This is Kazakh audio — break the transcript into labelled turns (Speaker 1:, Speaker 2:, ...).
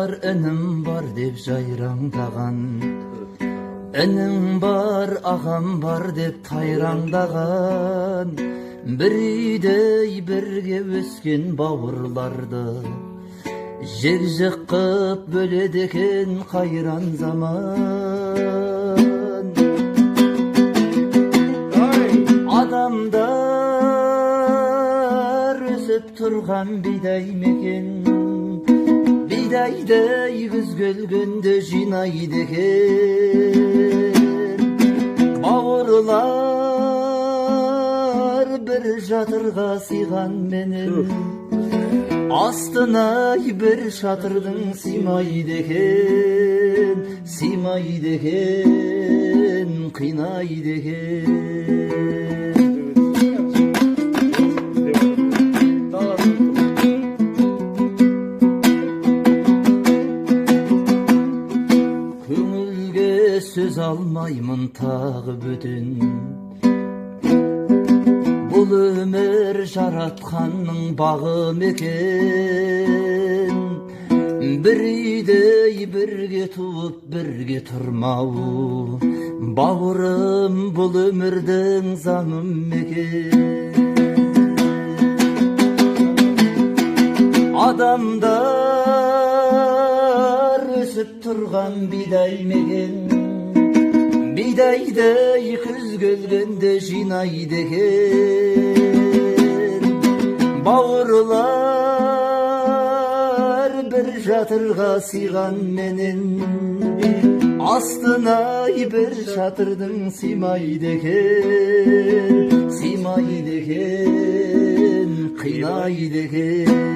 Speaker 1: бар, інім бар деп жайраңдаған, інім бар, ағам бар деп тайраңдаған, бір үйдей бірге өскен бауырларды жек-жек қып бөледі екен қайран заман. Адамдар өсіп тұрған бидай мекен, бидайдай күз келгенде жинайды екен. Бауырлар бір жатырға сыйған менен, астына бір шатырдың сыймайды екен, сыймайды екен, қинайды екен. Көңілге сөз алмаймын тағы бөтен, бұл өмір жаратқанның бағы мекен. Бір үйдей бірге туып бірге тұрмау, бауырым, бұл өмірдің заңы мекен. Адамдар өсіп тұрған бидай мекен, бидайдай күз келгенде жинайды екен. Бауырлар бір жатырға сыйған менен, астына бір шатырдың сыймайды екен, сыймайды екен, қинайды екен.